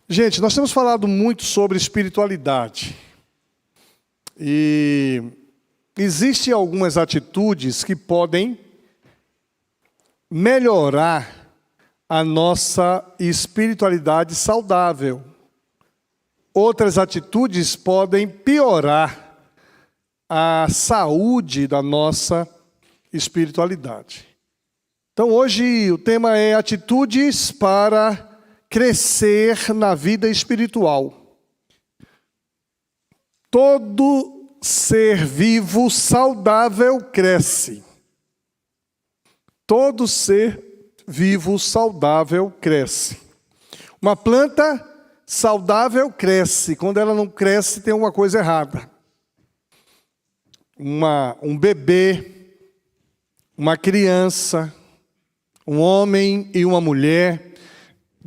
Gente, nós temos falado muito sobre espiritualidade. E existem algumas atitudes que podem melhorar a nossa espiritualidade saudável. Outras atitudes podem piorar a saúde da nossa espiritualidade. Então hoje o tema é atitudes para crescer na vida espiritual. Todo ser vivo saudável cresce. Todo ser vivo saudável cresce. Uma planta saudável cresce. Quando ela não cresce, tem alguma coisa errada. Um bebê, uma criança, um homem e uma mulher.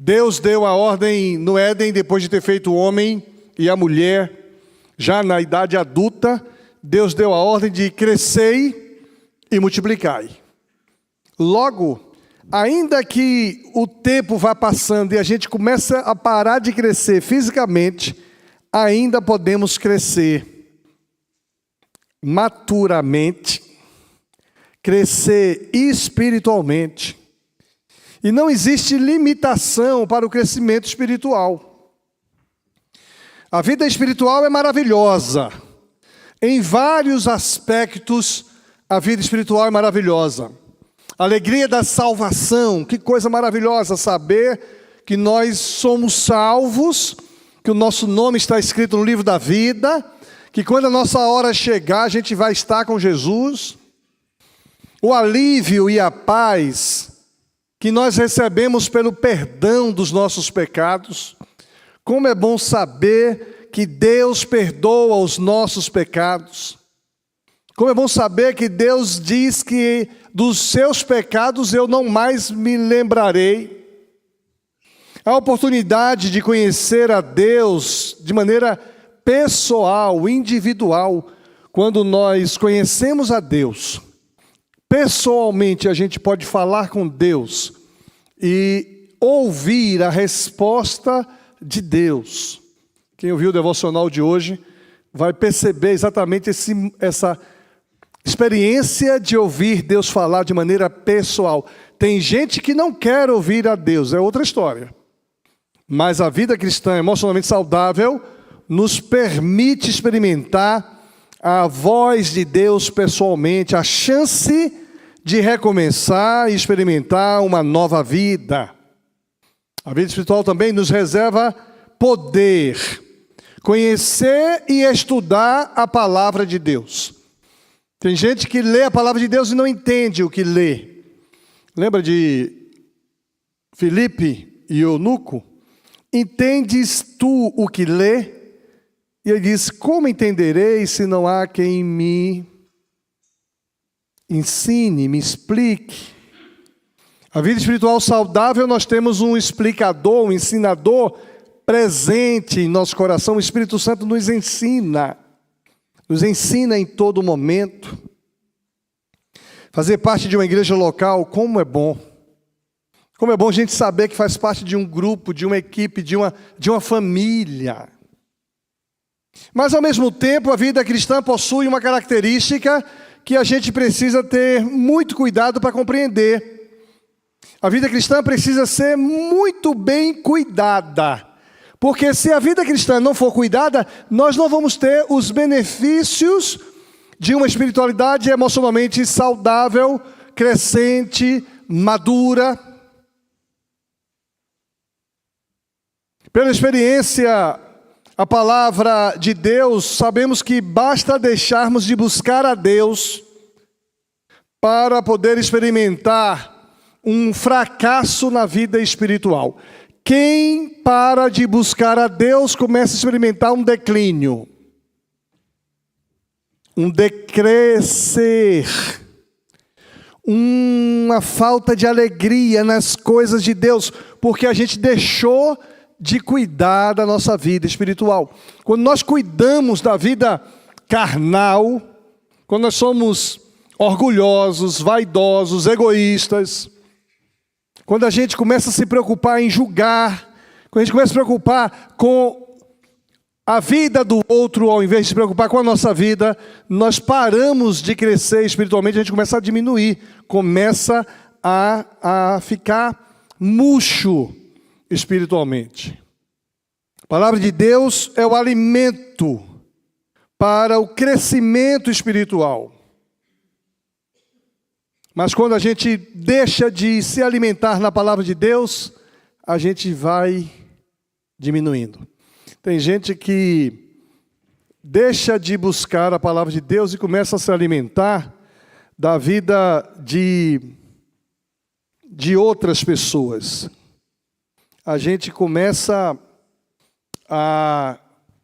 Deus deu a ordem no Éden, depois de ter feito o homem e a mulher, já na idade adulta, Deus deu a ordem de crescei e multiplicai. Logo, ainda que o tempo vá passando e a gente começa a parar de crescer fisicamente, ainda podemos crescer maturamente, crescer espiritualmente. E não existe limitação para o crescimento espiritual. A vida espiritual é maravilhosa. Em vários aspectos, a vida espiritual é maravilhosa. A alegria da salvação, que coisa maravilhosa saber que nós somos salvos, que o nosso nome está escrito no livro da vida, que quando a nossa hora chegar, a gente vai estar com Jesus. O alívio e a paz que nós recebemos pelo perdão dos nossos pecados. Como é bom saber que Deus perdoa os nossos pecados. Como é bom saber que Deus diz que dos seus pecados eu não mais me lembrarei. A oportunidade de conhecer a Deus de maneira pessoal, individual, quando nós conhecemos a Deus. Pessoalmente, a gente pode falar com Deus e ouvir a resposta de Deus. Quem ouviu o devocional de hoje vai perceber exatamente essa experiência de ouvir Deus falar de maneira pessoal. Tem gente que não quer ouvir a Deus, é outra história. Mas a vida cristã emocionalmente saudável nos permite experimentar a voz de Deus pessoalmente, a chance de recomeçar e experimentar uma nova vida. A vida espiritual também nos reserva poder, conhecer e estudar a palavra de Deus. Tem gente que lê a palavra de Deus e não entende o que lê. Lembra de Filipe e Eunuco? Entendes tu o que lê? E ele diz, como entenderei se não há quem me ensine, me explique? A vida espiritual saudável, nós temos um explicador, um ensinador presente em nosso coração. O Espírito Santo nos ensina em todo momento. Fazer parte de uma igreja local, como é bom. Como é bom a gente saber que faz parte de um grupo, de uma equipe, de uma família. Mas, ao mesmo tempo, a vida cristã possui uma característica que a gente precisa ter muito cuidado para compreender. A vida cristã precisa ser muito bem cuidada. Porque se a vida cristã não for cuidada, nós não vamos ter os benefícios de uma espiritualidade emocionalmente saudável, crescente, madura. Pela experiência, a palavra de Deus, sabemos que basta deixarmos de buscar a Deus para poder experimentar um fracasso na vida espiritual. Quem para de buscar a Deus começa a experimentar um declínio, um decrescer, uma falta de alegria nas coisas de Deus, porque a gente deixou de cuidar da nossa vida espiritual. Quando nós cuidamos da vida carnal, quando nós somos orgulhosos, vaidosos, egoístas, quando a gente começa a se preocupar em julgar, Quando a gente começa a se preocupar com a vida do outro, ao invés de se preocupar com a nossa vida, nós paramos de crescer espiritualmente, a gente começa a diminuir, começa a ficar murcho espiritualmente. A palavra de Deus é o alimento para o crescimento espiritual. Mas quando a gente deixa de se alimentar na palavra de Deus, a gente vai diminuindo. Tem gente que deixa de buscar a palavra de Deus e começa a se alimentar da vida de outras pessoas. A gente começa a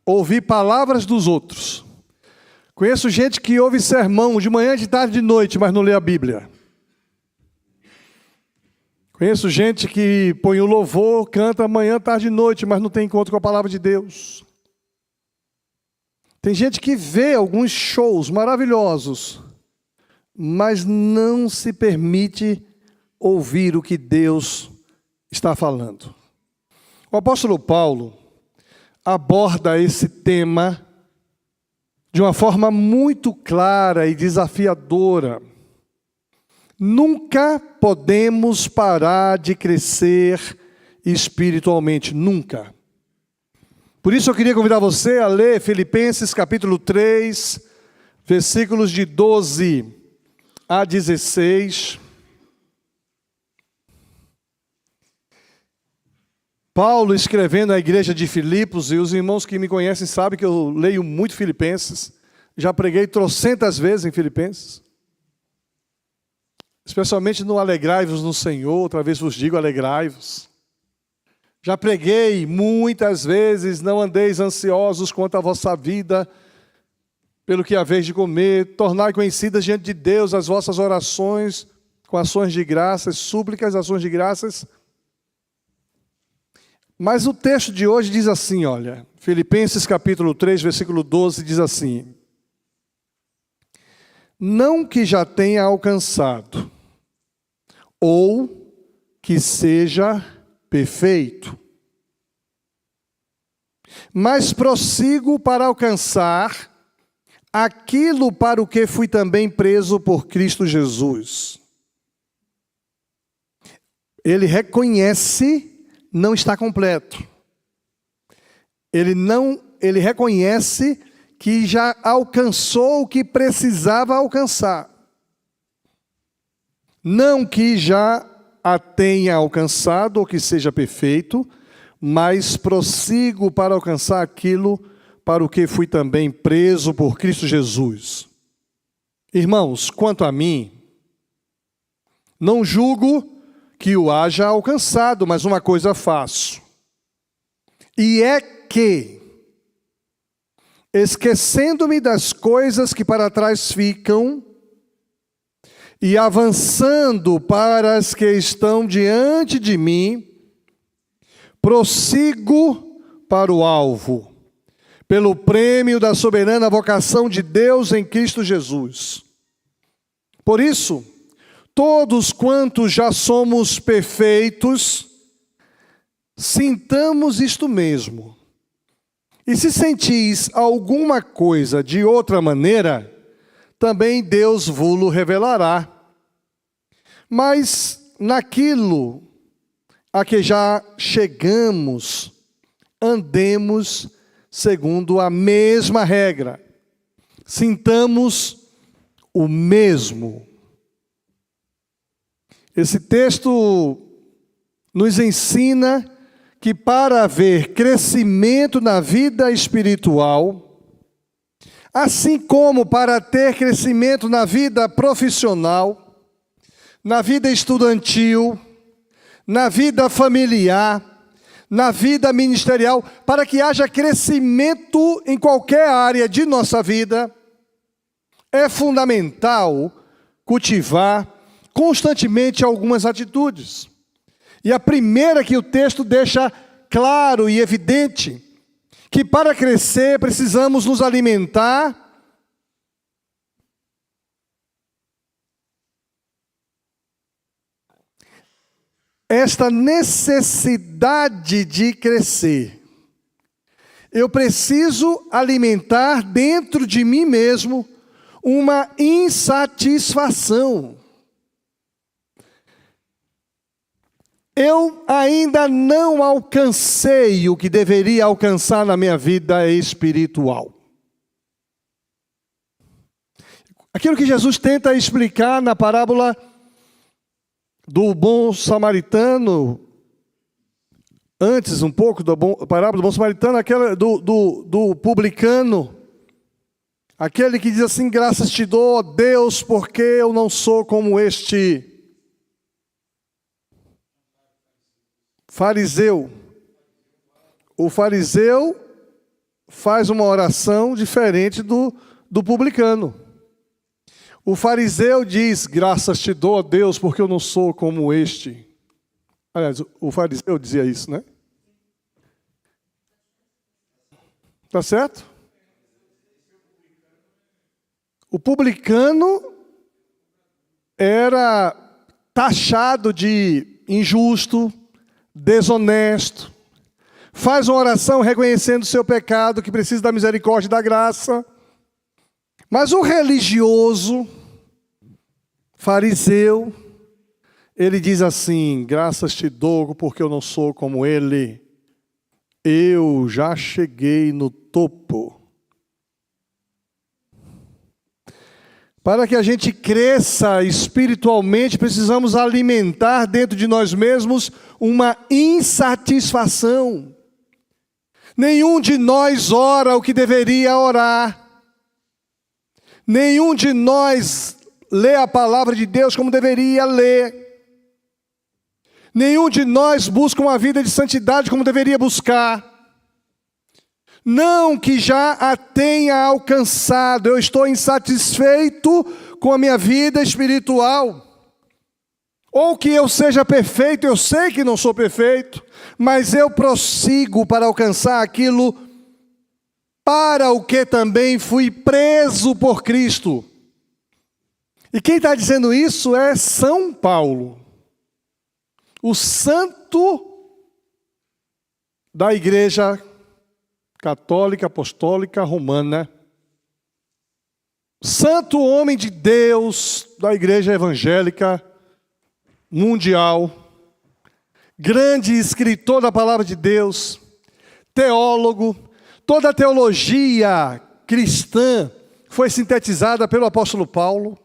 ouvir palavras dos outros. Conheço gente que ouve sermão de manhã, de tarde, de noite, mas não lê a Bíblia. Conheço gente que põe o louvor, canta manhã, tarde e noite, mas não tem encontro com a palavra de Deus. Tem gente que vê alguns shows maravilhosos, mas não se permite ouvir o que Deus está falando. O apóstolo Paulo aborda esse tema de uma forma muito clara e desafiadora. Nunca podemos parar de crescer espiritualmente, nunca. Por isso eu queria convidar você a ler Filipenses capítulo 3, versículos de 12 a 16. Paulo escrevendo à igreja de Filipos, e os irmãos que me conhecem sabem que eu leio muito Filipenses. Já preguei trocentas vezes em Filipenses. Especialmente no alegrai-vos no Senhor, outra vez vos digo, alegrai-vos. Já preguei muitas vezes, não andeis ansiosos quanto à vossa vida, pelo que haveis de comer, tornai conhecidas diante de Deus as vossas orações, com ações de graças, súplicas, ações de graças. Mas o texto de hoje diz assim, olha, Filipenses capítulo 3, versículo 12, diz assim: não que já tenha alcançado, ou que seja perfeito, mas prossigo para alcançar aquilo para o que fui também preso por Cristo Jesus. Ele reconhece não está completo. Ele reconhece que já alcançou o que precisava alcançar. Não que já a tenha alcançado ou que seja perfeito, mas prossigo para alcançar aquilo para o que fui também preso por Cristo Jesus. Irmãos, quanto a mim, não julgo que o haja alcançado, mas uma coisa faço. E é que, esquecendo-me das coisas que para trás ficam, e avançando para as que estão diante de mim, prossigo para o alvo, pelo prêmio da soberana vocação de Deus em Cristo Jesus. Por isso, todos quantos já somos perfeitos, sintamos isto mesmo. E se sentis alguma coisa de outra maneira, também Deus vos revelará. Mas naquilo a que já chegamos, andemos segundo a mesma regra. Sintamos o mesmo. Esse texto nos ensina que para haver crescimento na vida espiritual, assim como para ter crescimento na vida profissional, na vida estudantil, na vida familiar, na vida ministerial, para que haja crescimento em qualquer área de nossa vida, é fundamental cultivar constantemente algumas atitudes. E a primeira que o texto deixa claro e evidente, que para crescer precisamos nos alimentar esta necessidade de crescer. Eu preciso alimentar dentro de mim mesmo uma insatisfação. Eu ainda não alcancei o que deveria alcançar na minha vida espiritual. Aquilo que Jesus tenta explicar na parábola do bom samaritano, antes um pouco da parábola do bom samaritano, aquela do publicano, aquele que diz assim: graças te dou, ó Deus, porque eu não sou como este fariseu. O fariseu faz uma oração diferente do publicano. O fariseu diz: graças te dou, ó Deus, porque eu não sou como este. Aliás, o fariseu dizia isso, né? Tá certo? O publicano era taxado de injusto, desonesto, faz uma oração reconhecendo o seu pecado, que precisa da misericórdia e da graça. Mas o religioso, fariseu, ele diz assim: graças te dou porque eu não sou como ele, eu já cheguei no topo. Para que a gente cresça espiritualmente, precisamos alimentar dentro de nós mesmos uma insatisfação. Nenhum de nós ora o que deveria orar. Nenhum de nós lê a palavra de Deus como deveria ler. Nenhum de nós busca uma vida de santidade como deveria buscar. Não que já a tenha alcançado, eu estou insatisfeito com a minha vida espiritual. Ou que eu seja perfeito, eu sei que não sou perfeito, mas eu prossigo para alcançar aquilo para o que também fui preso por Cristo. E quem está dizendo isso é São Paulo, o santo da Igreja Católica, Apostólica, Romana, santo homem de Deus da Igreja Evangélica Mundial, grande escritor da Palavra de Deus, teólogo. Toda a teologia cristã foi sintetizada pelo apóstolo Paulo.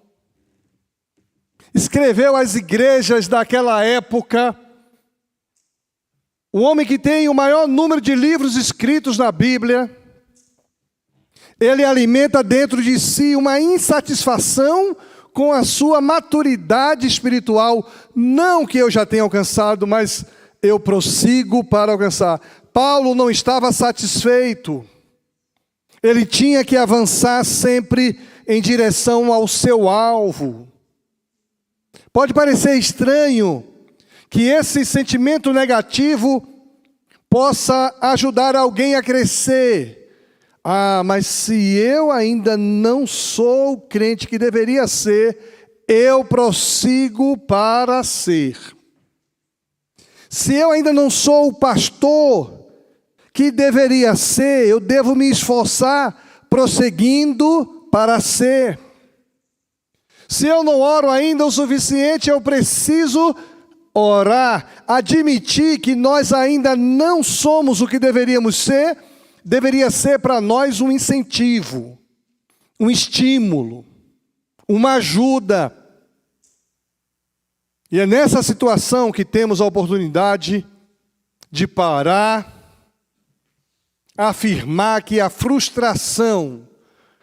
Escreveu às igrejas daquela época. O homem que tem o maior número de livros escritos na Bíblia. Ele alimenta dentro de si uma insatisfação com a sua maturidade espiritual. Não que eu já tenha alcançado, mas eu prossigo para alcançar. Paulo não estava satisfeito. Ele tinha que avançar sempre em direção ao seu alvo. Pode parecer estranho que esse sentimento negativo possa ajudar alguém a crescer. Mas se eu ainda não sou o crente que deveria ser, eu prossigo para ser. Se eu ainda não sou o pastor que deveria ser, eu devo me esforçar prosseguindo para ser. Se eu não oro ainda o suficiente, eu preciso orar, admitir que nós ainda não somos o que deveríamos ser, deveria ser para nós um incentivo, um estímulo, uma ajuda. E é nessa situação que temos a oportunidade de parar, afirmar que a frustração,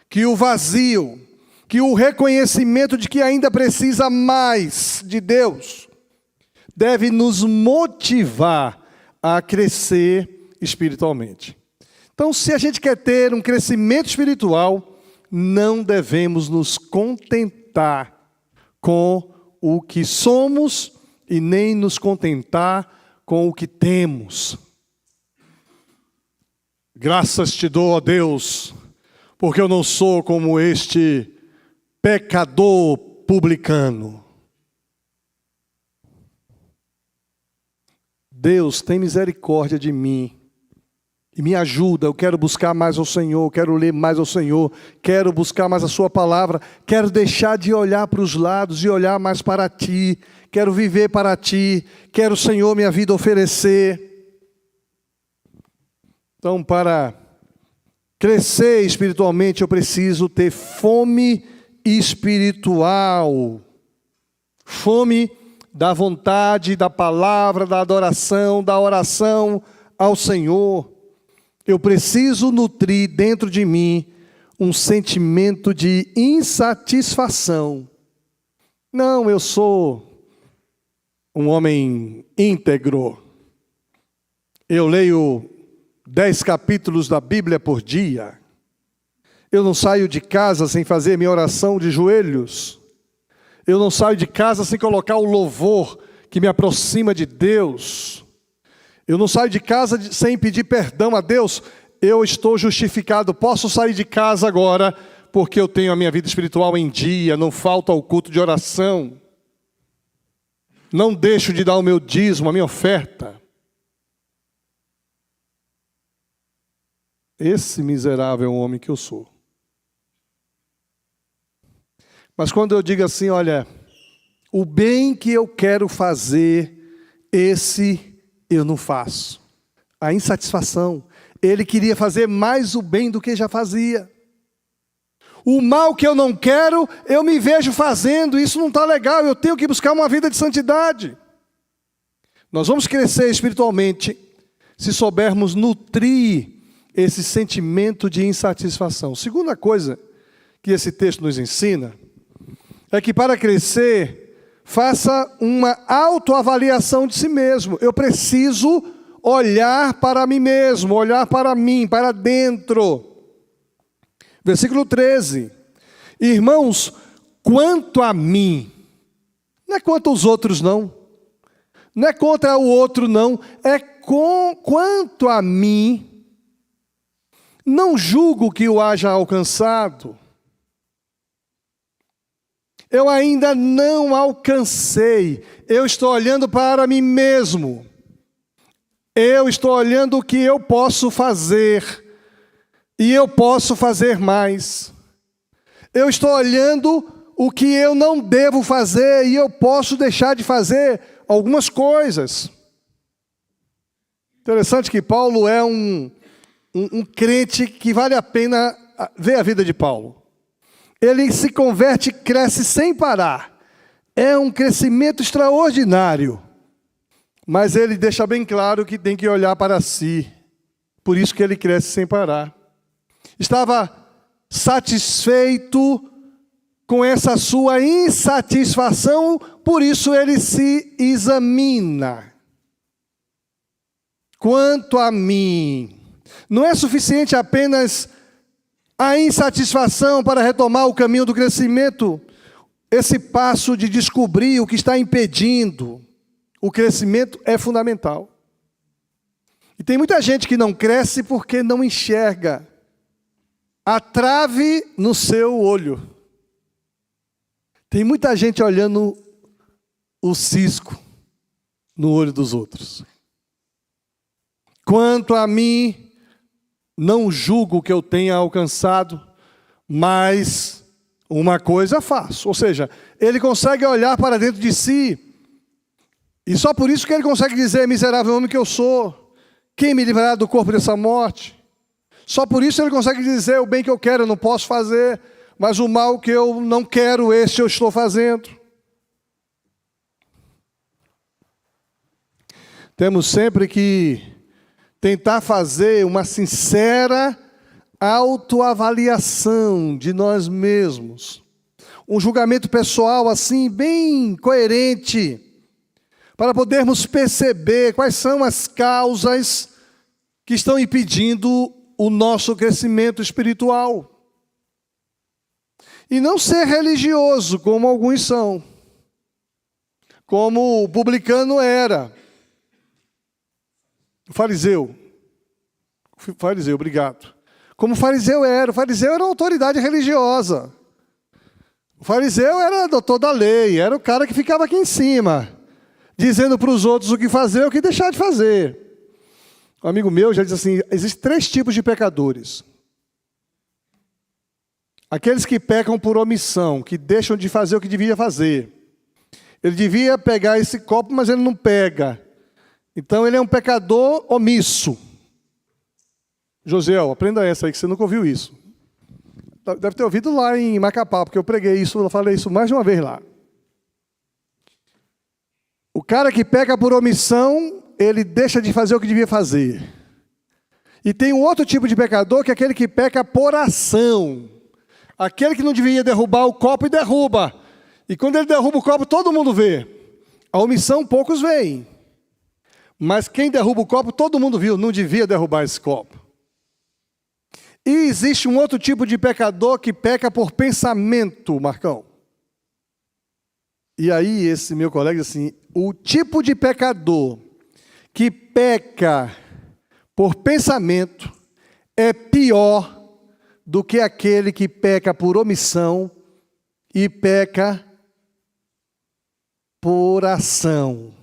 que o vazio, que o reconhecimento de que ainda precisa mais de Deus, deve nos motivar a crescer espiritualmente. Então, se a gente quer ter um crescimento espiritual, não devemos nos contentar com o que somos e nem nos contentar com o que temos. Graças te dou, ó Deus, porque eu não sou como este pecador publicano. Deus, tem misericórdia de mim e me ajuda. Eu quero buscar mais ao Senhor, quero ler mais ao Senhor, quero buscar mais a sua palavra, quero deixar de olhar para os lados e olhar mais para ti, quero viver para ti, quero, Senhor, minha vida oferecer. Então, para crescer espiritualmente, eu preciso ter fome espiritual, fome da vontade, da palavra, da adoração, da oração ao Senhor. Eu preciso nutrir dentro de mim um sentimento de insatisfação. Não, eu sou um homem íntegro. Eu leio 10 capítulos da Bíblia por dia. Eu não saio de casa sem fazer minha oração de joelhos. Eu não saio de casa sem colocar o louvor que me aproxima de Deus. Eu não saio de casa sem pedir perdão a Deus. Eu estou justificado. Posso sair de casa agora porque eu tenho a minha vida espiritual em dia. Não falta ao culto de oração. Não deixo de dar o meu dízimo, a minha oferta. Esse miserável homem que eu sou. Mas quando eu digo assim, olha, o bem que eu quero fazer, esse eu não faço. A insatisfação. Ele queria fazer mais o bem do que já fazia. O mal que eu não quero, eu me vejo fazendo. Isso não está legal, eu tenho que buscar uma vida de santidade. Nós vamos crescer espiritualmente se soubermos nutrir esse sentimento de insatisfação. Segunda coisa que esse texto nos ensina é que para crescer, faça uma autoavaliação de si mesmo. Eu preciso olhar para mim mesmo, olhar para mim, para dentro. Versículo 13. Irmãos, quanto a mim, não é quanto aos outros não, não é contra o outro não, é quanto a mim, não julgo que o haja alcançado. Eu ainda não alcancei. Eu estou olhando para mim mesmo. Eu estou olhando o que eu posso fazer. E eu posso fazer mais. Eu estou olhando o que eu não devo fazer. E eu posso deixar de fazer algumas coisas. Interessante que Paulo é um crente que vale a pena ver a vida de Paulo. Ele se converte e cresce sem parar. É um crescimento extraordinário. Mas ele deixa bem claro que tem que olhar para si. Por isso que ele cresce sem parar. Estava satisfeito com essa sua insatisfação, por isso ele se examina. Quanto a mim, não é suficiente apenas a insatisfação para retomar o caminho do crescimento, esse passo de descobrir o que está impedindo o crescimento é fundamental. E tem muita gente que não cresce porque não enxerga a trave no seu olho. Tem muita gente olhando o cisco no olho dos outros. Quanto a mim, não julgo que eu tenha alcançado, mas uma coisa faço. Ou seja, ele consegue olhar para dentro de si, e só por isso que ele consegue dizer, miserável homem que eu sou, quem me livrará do corpo dessa morte? Só por isso ele consegue dizer, o bem que eu quero eu não posso fazer, mas o mal que eu não quero, esse eu estou fazendo. Temos sempre que tentar fazer uma sincera autoavaliação de nós mesmos. Um julgamento pessoal assim, bem coerente, para podermos perceber quais são as causas que estão impedindo o nosso crescimento espiritual. E não ser religioso, como alguns são. Como o publicano era. Fariseu, obrigado. Como o fariseu era uma autoridade religiosa. O fariseu era doutor da lei, era o cara que ficava aqui em cima, dizendo para os outros o que fazer ou o que deixar de fazer. Um amigo meu já diz assim, existem 3 tipos de pecadores. Aqueles que pecam por omissão, que deixam de fazer o que devia fazer. Ele devia pegar esse copo, mas ele não pega. Então ele é um pecador omisso. Josiel, aprenda essa aí, que você nunca ouviu isso. Deve ter ouvido lá em Macapá, porque eu preguei isso, eu falei isso mais de uma vez lá. O cara que peca por omissão, ele deixa de fazer o que devia fazer. E tem um outro tipo de pecador, que é aquele que peca por ação. Aquele que não devia derrubar o copo e derruba. E quando ele derruba o copo, todo mundo vê. A omissão, poucos veem. Mas quem derruba o copo, todo mundo viu, não devia derrubar esse copo. E existe um outro tipo de pecador que peca por pensamento, Marcão. E aí esse meu colega diz assim, o tipo de pecador que peca por pensamento é pior do que aquele que peca por omissão e peca por ação.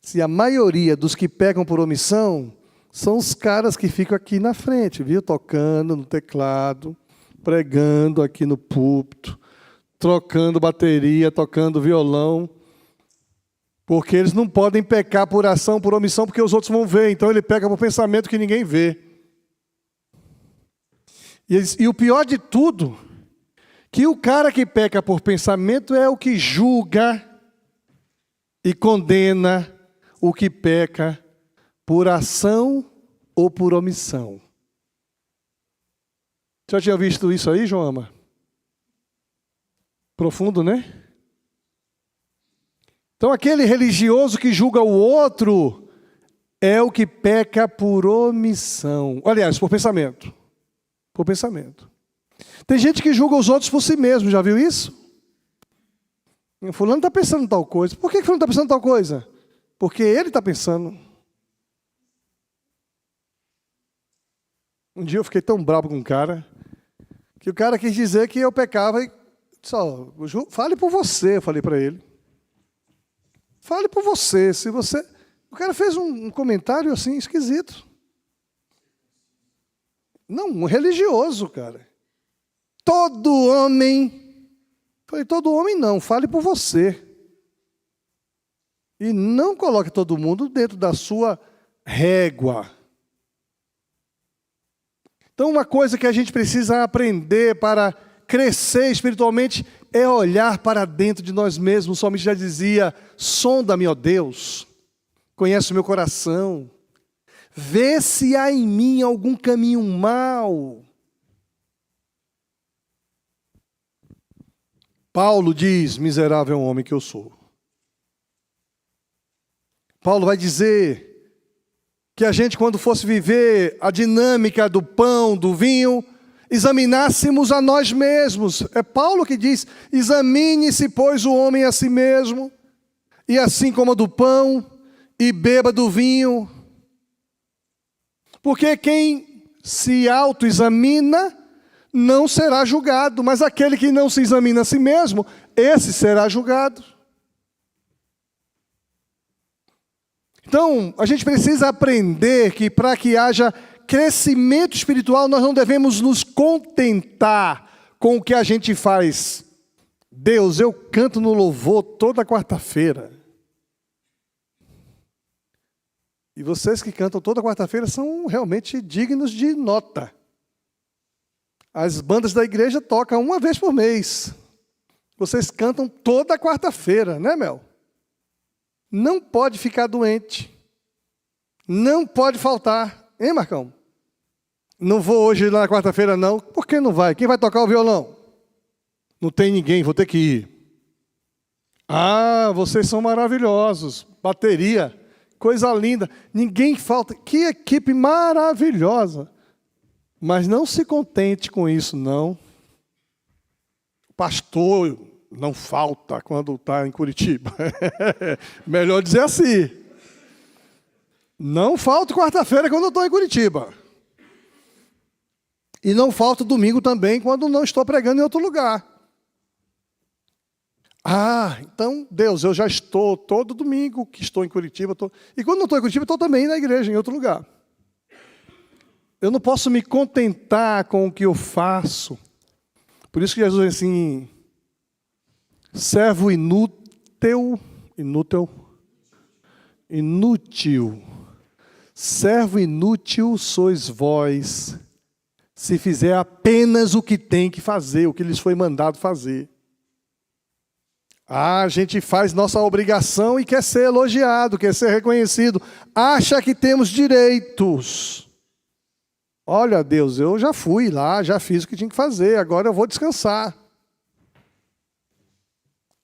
Se a maioria dos que pecam por omissão são os caras que ficam aqui na frente, viu? Tocando no teclado, pregando aqui no púlpito, trocando bateria, tocando violão, porque eles não podem pecar por ação, por omissão, porque os outros vão ver. Então ele peca por pensamento que ninguém vê. E o pior de tudo, que o cara que peca por pensamento é o que julga e condena o que peca por ação ou por omissão. Já tinha visto isso aí, Joama? Profundo, né? Então aquele religioso que julga o outro é o que peca por omissão. Aliás, por pensamento. Por pensamento. Tem gente que julga os outros por si mesmo, já viu isso? Fulano está pensando em tal coisa. Por que fulano está pensando em tal coisa? Porque ele está pensando. Um dia eu fiquei tão bravo com um cara, que o cara quis dizer que eu pecava e disse, fale por você, eu falei para ele. Fale por você, se você... O cara fez um comentário assim, esquisito. Não, um religioso, cara. Todo homem... Falei, todo homem não, fale por você. E não coloque todo mundo dentro da sua régua. Então, uma coisa que a gente precisa aprender para crescer espiritualmente é olhar para dentro de nós mesmos. O salmista já dizia, sonda-me, ó Deus, conhece o meu coração, vê se há em mim algum caminho mau. Paulo diz, miserável homem que eu sou. Paulo vai dizer que a gente, quando fosse viver a dinâmica do pão, do vinho, examinássemos a nós mesmos. É Paulo que diz, examine-se, pois, o homem a si mesmo, e assim coma do pão, e beba do vinho. Porque quem se autoexamina não será julgado, mas aquele que não se examina a si mesmo, esse será julgado. Então, a gente precisa aprender que para que haja crescimento espiritual, nós não devemos nos contentar com o que a gente faz. Deus, eu canto no louvor toda quarta-feira. E vocês que cantam toda quarta-feira são realmente dignos de nota. As bandas da igreja tocam uma vez por mês. Vocês cantam toda quarta-feira, né, Mel? Não pode ficar doente. Não pode faltar. Hein, Marcão? Não vou hoje lá na quarta-feira, não. Por que não vai? Quem vai tocar o violão? Não tem ninguém, vou ter que ir. Ah, vocês são maravilhosos. Bateria, coisa linda. Ninguém falta. Que equipe maravilhosa. Mas não se contente com isso, não. Pastor não falta quando está em Curitiba. Melhor dizer assim. Não falta quarta-feira quando eu estou em Curitiba. E não falta domingo também quando não estou pregando em outro lugar. Então, Deus, eu já estou todo domingo que estou em Curitiba. E quando não estou em Curitiba, estou também na igreja, em outro lugar. Eu não posso me contentar com o que eu faço. Por isso que Jesus diz assim, servo inútil, servo inútil sois vós, se fizer apenas o que tem que fazer, o que lhes foi mandado fazer. A gente faz nossa obrigação e quer ser elogiado, quer ser reconhecido, acha que temos direitos. Olha, Deus, eu já fui lá, já fiz o que tinha que fazer, agora eu vou descansar.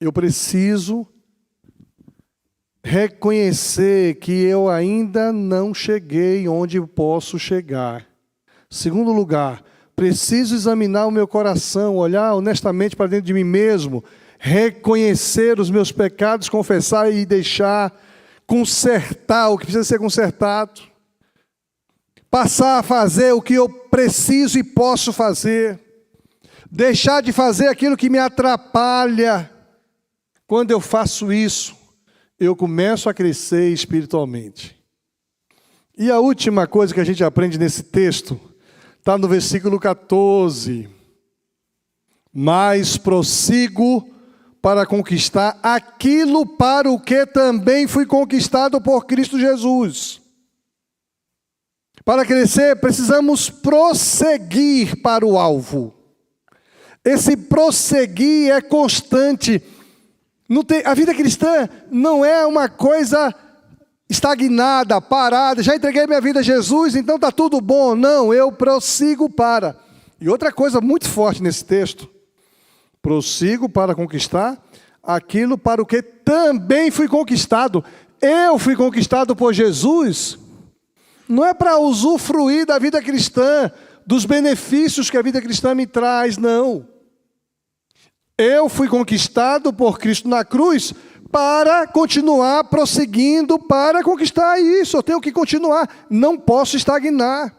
Eu preciso reconhecer que eu ainda não cheguei onde posso chegar. Segundo lugar, preciso examinar o meu coração, olhar honestamente para dentro de mim mesmo, reconhecer os meus pecados, confessar e deixar consertar o que precisa ser consertado. Passar a fazer o que eu preciso e posso fazer. Deixar de fazer aquilo que me atrapalha. Quando eu faço isso, eu começo a crescer espiritualmente. E a última coisa que a gente aprende nesse texto está no versículo 14. Mas prossigo para conquistar aquilo para o que também fui conquistado por Cristo Jesus. Para crescer, precisamos prosseguir para o alvo. Esse prosseguir é constante. A vida cristã não é uma coisa estagnada, parada. Já entreguei minha vida a Jesus, então está tudo bom. Não, eu prossigo para. E outra coisa muito forte nesse texto. Prossigo para conquistar aquilo para o que também fui conquistado. Eu fui conquistado por Jesus. Não é para usufruir da vida cristã, dos benefícios que a vida cristã me traz, não. Eu fui conquistado por Cristo na cruz para continuar prosseguindo, para conquistar isso. Eu tenho que continuar, não posso estagnar.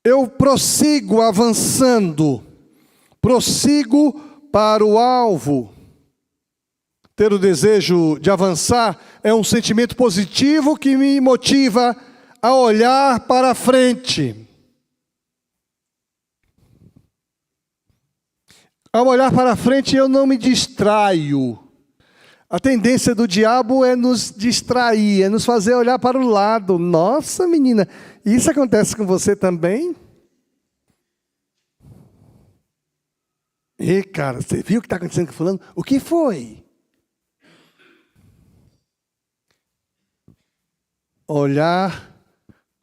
Eu prossigo avançando, prossigo para o alvo. Ter o desejo de avançar é um sentimento positivo que me motiva a olhar para frente. Ao olhar para frente, eu não me distraio. A tendência do diabo é nos distrair, é nos fazer olhar para o lado. Nossa, menina, isso acontece com você também? E cara, você viu o que está acontecendo com fulano? O que foi? Olhar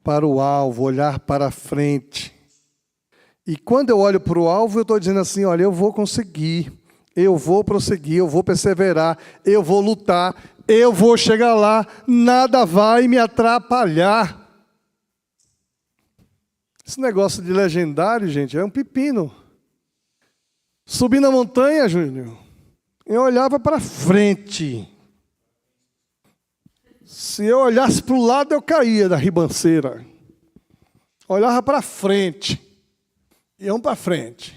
para o alvo, olhar para frente. E quando eu olho para o alvo, eu estou dizendo assim, olha, eu vou conseguir, eu vou prosseguir, eu vou perseverar, eu vou lutar, eu vou chegar lá, nada vai me atrapalhar. Esse negócio de legendário, gente, é um pepino. Subi na montanha, Júnior, eu olhava para frente. Se eu olhasse para o lado, eu caía da ribanceira. Olhava para frente. Iam para frente.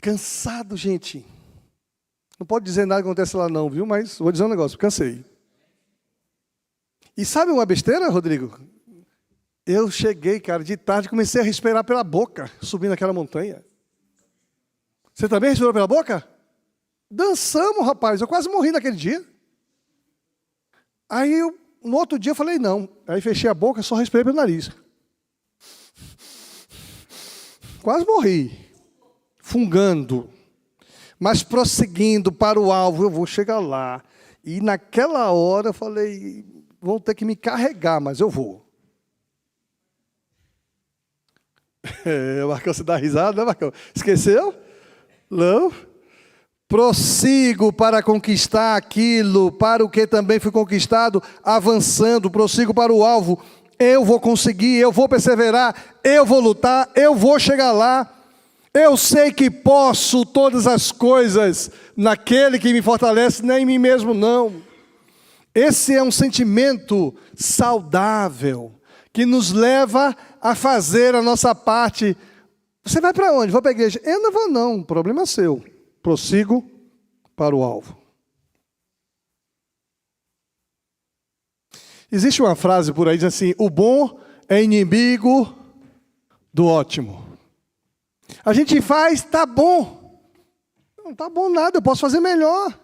Cansado, gente. Não pode dizer nada que acontece lá não, viu? Mas vou dizer um negócio, cansei. E sabe uma besteira, Rodrigo? Eu cheguei, cara, de tarde, comecei a respirar pela boca, subindo aquela montanha. Você também respirou pela boca? Dançamos, rapaz. Eu quase morri naquele dia. Aí, no outro dia, eu falei não. Aí fechei a boca, só respirei pelo nariz. Quase morri, fungando, mas prosseguindo para o alvo, eu vou chegar lá. E naquela hora eu falei, vão ter que me carregar, mas eu vou. Marcão, você dá risada, né, Marcão? Esqueceu? Não? Prossigo para conquistar aquilo, para o que também fui conquistado, avançando, prossigo para o alvo. Eu vou conseguir, eu vou perseverar, eu vou lutar, eu vou chegar lá. Eu sei que posso todas as coisas naquele que me fortalece, nem em mim mesmo não. Esse é um sentimento saudável, que nos leva a fazer a nossa parte, Você vai para onde? Vou para a igreja. Eu não vou não, o problema é seu. Prossigo para o alvo. Existe uma frase por aí, diz assim, o bom é inimigo do ótimo. A gente faz, tá bom. Não tá bom nada, eu posso fazer melhor.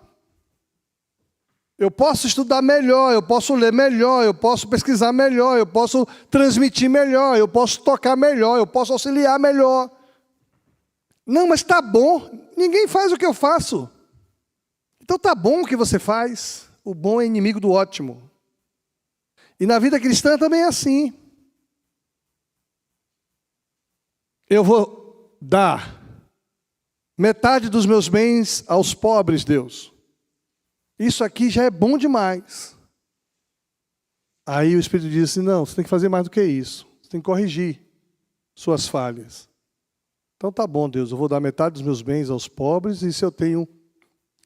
Eu posso estudar melhor, eu posso ler melhor, eu posso pesquisar melhor, eu posso transmitir melhor, eu posso tocar melhor, eu posso auxiliar melhor. Não, mas tá bom, ninguém faz o que eu faço. Então tá bom o que você faz, o bom é inimigo do ótimo. E na vida cristã também é assim. Eu vou dar metade dos meus bens aos pobres, Deus. Isso aqui já é bom demais. Aí o Espírito diz assim, não, você tem que fazer mais do que isso. Você tem que corrigir suas falhas. Então tá bom, Deus, eu vou dar metade dos meus bens aos pobres e se eu tenho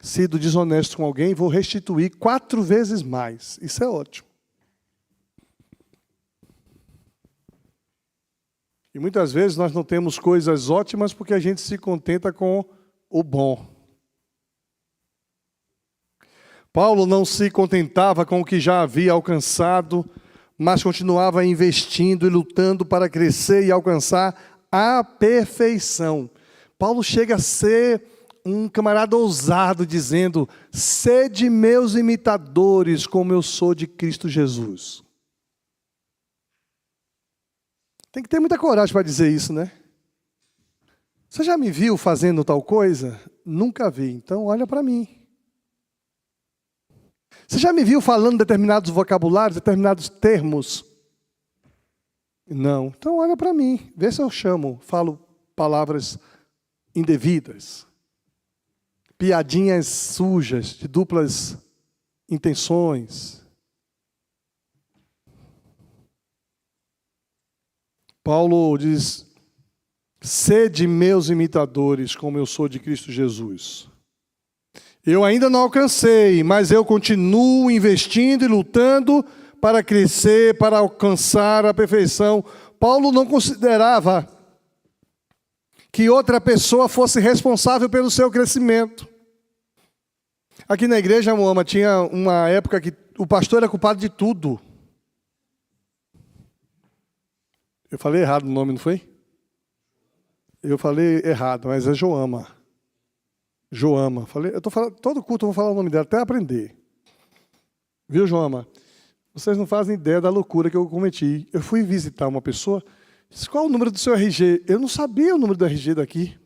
sido desonesto com alguém, vou restituir 4 vezes mais. Isso é ótimo. E muitas vezes nós não temos coisas ótimas porque a gente se contenta com o bom. Paulo não se contentava com o que já havia alcançado, mas continuava investindo e lutando para crescer e alcançar a perfeição. Paulo chega a ser um camarada ousado, dizendo, sede meus imitadores, como eu sou de Cristo Jesus. Tem que ter muita coragem para dizer isso, né? Você já me viu fazendo tal coisa? Nunca vi, então olha para mim. Você já me viu falando determinados vocabulários, determinados termos? Não, então olha para mim, vê se eu falo palavras indevidas, piadinhas sujas, de duplas intenções. Paulo diz, sede meus imitadores, como eu sou de Cristo Jesus. Eu ainda não alcancei, mas eu continuo investindo e lutando para crescer, para alcançar a perfeição. Paulo não considerava que outra pessoa fosse responsável pelo seu crescimento. Aqui na igreja, Moama, tinha uma época que o pastor era culpado de tudo. Eu falei errado o nome, não foi? Eu falei errado, mas é Joama. Joama. Falei, todo culto eu vou falar o nome dela, até aprender. Viu, Joama? Vocês não fazem ideia da loucura que eu cometi. Eu fui visitar uma pessoa, disse, qual é o número do seu RG? Eu não sabia o número do RG daqui.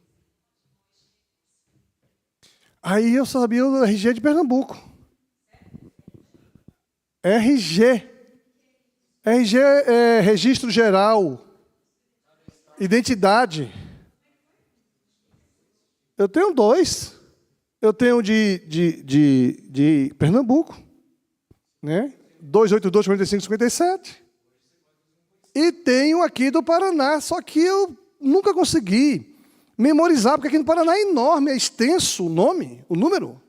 Aí eu sabia o RG de Pernambuco. RG. RG é registro geral. Identidade. Eu tenho 2. Eu tenho de Pernambuco, né? 282, 45, 57. E tenho aqui do Paraná, só que eu nunca consegui memorizar, porque aqui no Paraná é enorme, é extenso o nome, o número.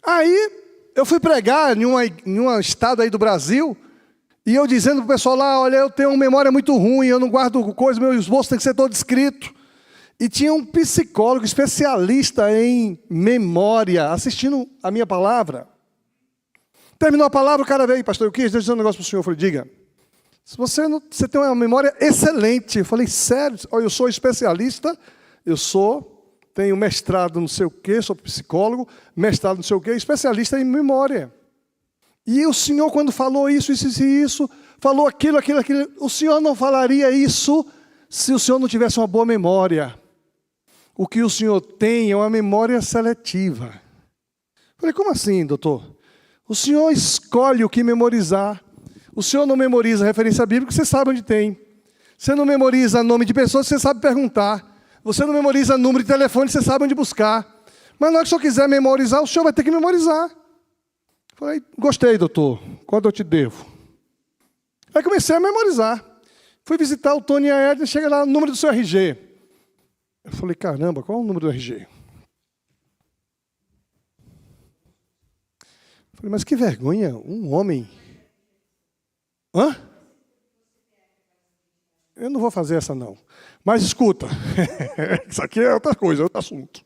Aí eu fui pregar em um estado aí do Brasil, e eu dizendo para o pessoal lá, olha, eu tenho uma memória muito ruim, eu não guardo coisa, meu esboço tem que ser todo escrito. E tinha um psicólogo especialista em memória, assistindo a minha palavra. Terminou a palavra, o cara veio, pastor, eu quis dizer um negócio para o senhor. Eu falei, diga, você tem uma memória excelente. Eu falei, sério? Olha, eu sou especialista, tenho mestrado não sei o quê, sou psicólogo, mestrado não sei o quê, especialista em memória. E o senhor, quando falou isso, falou aquilo, o senhor não falaria isso se o senhor não tivesse uma boa memória. O que o senhor tem é uma memória seletiva. Eu falei, como assim, doutor? O senhor escolhe o que memorizar. O senhor não memoriza referência bíblica, você sabe onde tem. Você não memoriza nome de pessoas, você sabe perguntar. Você não memoriza número de telefone, você sabe onde buscar. Mas na hora que o senhor quiser memorizar, o senhor vai ter que memorizar. Eu falei, gostei, doutor. Quanto eu te devo? Aí comecei a memorizar. Fui visitar o Tony e a Edna, chega lá, o número do seu RG. Eu falei, caramba, qual é o número do RG? Eu falei, mas que vergonha, um homem. Hã? Eu não vou fazer essa não. Mas escuta, isso aqui é outra coisa, é outro assunto.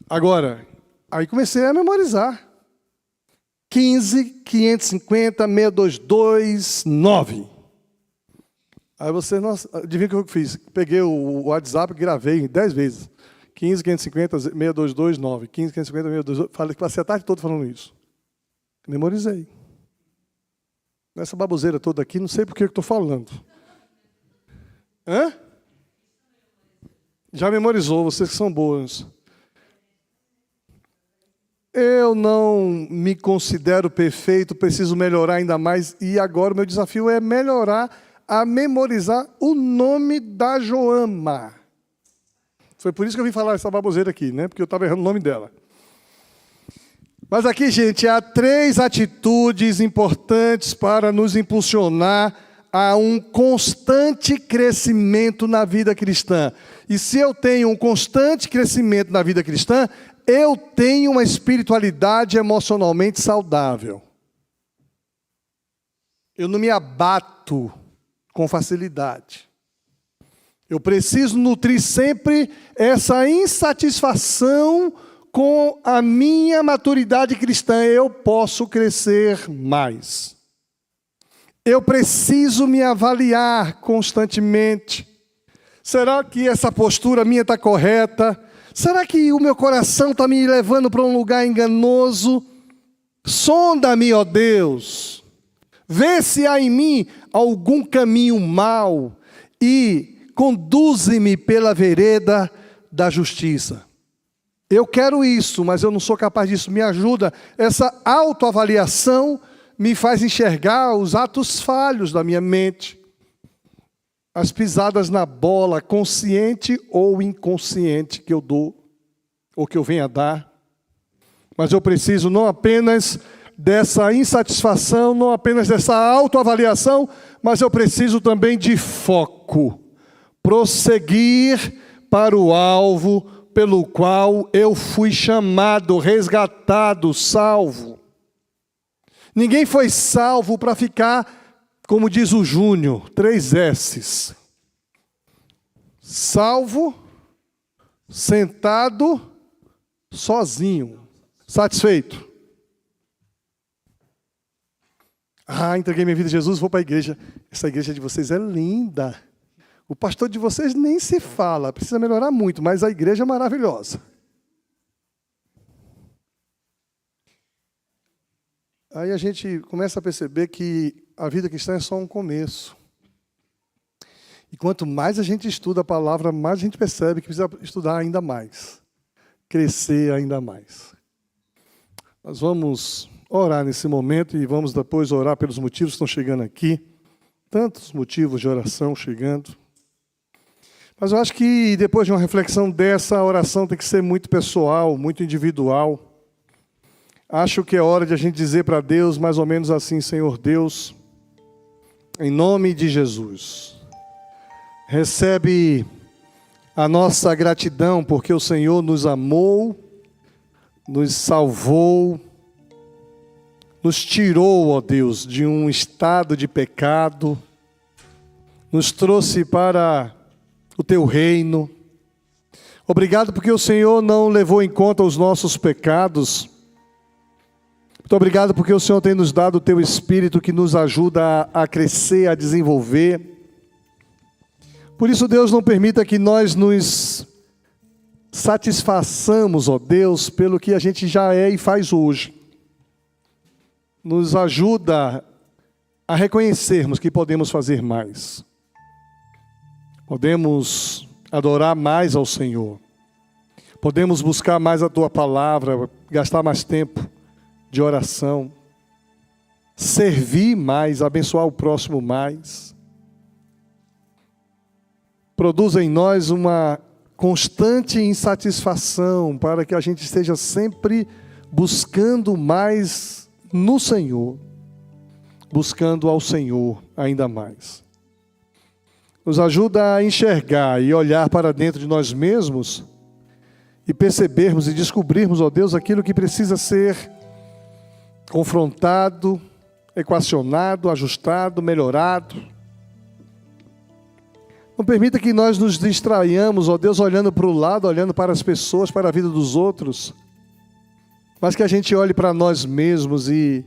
Agora, aí comecei a memorizar. 15, 550, 622, 9. Aí você, nossa, adivinha o que eu fiz? Peguei o WhatsApp e gravei 10 vezes. 15, 550, 622, 9. 15, 550, 622. Falei que passei a tarde toda falando isso. Memorizei. Nessa baboseira toda aqui, não sei por que eu estou falando. Hã? Já memorizou, vocês que são bons. Eu não me considero perfeito, preciso melhorar ainda mais. E agora o meu desafio é melhorar a memorizar o nome da Joama. Foi por isso que eu vim falar essa baboseira aqui, né? Porque eu estava errando o nome dela. Mas aqui, gente, há 3 atitudes importantes para nos impulsionar a um constante crescimento na vida cristã. E se eu tenho um constante crescimento na vida cristã, eu tenho uma espiritualidade emocionalmente saudável. Eu não me abato com facilidade. Eu preciso nutrir sempre essa insatisfação com a minha maturidade cristã. Eu posso crescer mais. Eu preciso me avaliar constantemente. Será que essa postura minha está correta? Será que o meu coração está me levando para um lugar enganoso? Sonda-me, ó Deus. Vê se há em mim algum caminho mau e conduze-me pela vereda da justiça. Eu quero isso, mas eu não sou capaz disso. Me ajuda. Essa autoavaliação me faz enxergar os atos falhos da minha mente. As pisadas na bola, consciente ou inconsciente, que eu dou, ou que eu venho a dar. Mas eu preciso não apenas dessa insatisfação, não apenas dessa autoavaliação, mas eu preciso também de foco. Prosseguir para o alvo pelo qual eu fui chamado, resgatado, salvo. Ninguém foi salvo para ficar, como diz o Júnior, 3 S's. Salvo, sentado, sozinho, satisfeito. Entreguei minha vida a Jesus, vou para a igreja. Essa igreja de vocês é linda. O pastor de vocês nem se fala, precisa melhorar muito, mas a igreja é maravilhosa. Aí a gente começa a perceber que a vida cristã é só um começo. E quanto mais a gente estuda a palavra, mais a gente percebe que precisa estudar ainda mais. Crescer ainda mais. Nós vamos orar nesse momento e vamos depois orar pelos motivos que estão chegando aqui. Tantos motivos de oração chegando. Mas eu acho que depois de uma reflexão dessa, a oração tem que ser muito pessoal, muito individual. Acho que é hora de a gente dizer para Deus mais ou menos assim: Senhor Deus, em nome de Jesus, recebe a nossa gratidão porque o Senhor nos amou, nos salvou, nos tirou, ó Deus, de um estado de pecado, nos trouxe para o Teu reino. Obrigado porque o Senhor não levou em conta os nossos pecados. Muito obrigado porque o Senhor tem nos dado o Teu Espírito que nos ajuda a crescer, a desenvolver. Por isso, Deus, não permita que nós nos satisfaçamos, ó Deus, pelo que a gente já é e faz hoje. Nos ajuda a reconhecermos que podemos fazer mais. Podemos adorar mais ao Senhor. Podemos buscar mais a Tua palavra, gastar mais tempo de oração. Servir mais, abençoar o próximo mais. Produz em nós uma constante insatisfação para que a gente esteja sempre buscando mais no Senhor, buscando ao Senhor ainda mais. Nos ajuda a enxergar e olhar para dentro de nós mesmos e percebermos e descobrirmos, ó Deus, aquilo que precisa ser confrontado, equacionado, ajustado, melhorado. Não permita que nós nos distraiamos, ó Deus, olhando para o lado, olhando para as pessoas, para a vida dos outros. Mas que a gente olhe para nós mesmos e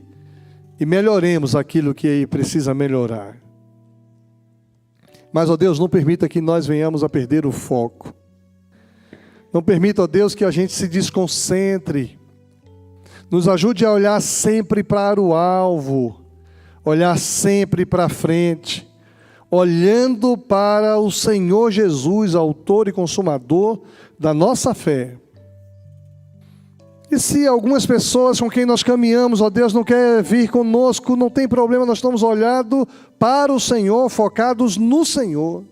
melhoremos aquilo que precisa melhorar. Mas, ó Deus, não permita que nós venhamos a perder o foco. Não permita, ó Deus, que a gente se desconcentre. Nos ajude a olhar sempre para o alvo, olhar sempre para frente, olhando para o Senhor Jesus, autor e consumador da nossa fé. E se algumas pessoas com quem nós caminhamos, ó Deus, não quer vir conosco, não tem problema, nós estamos olhando para o Senhor, focados no Senhor.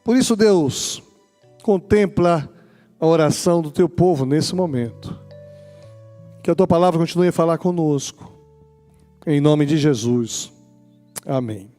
Por isso, Deus, contempla a oração do teu povo nesse momento. Que a tua palavra continue a falar conosco. Em nome de Jesus. Amém.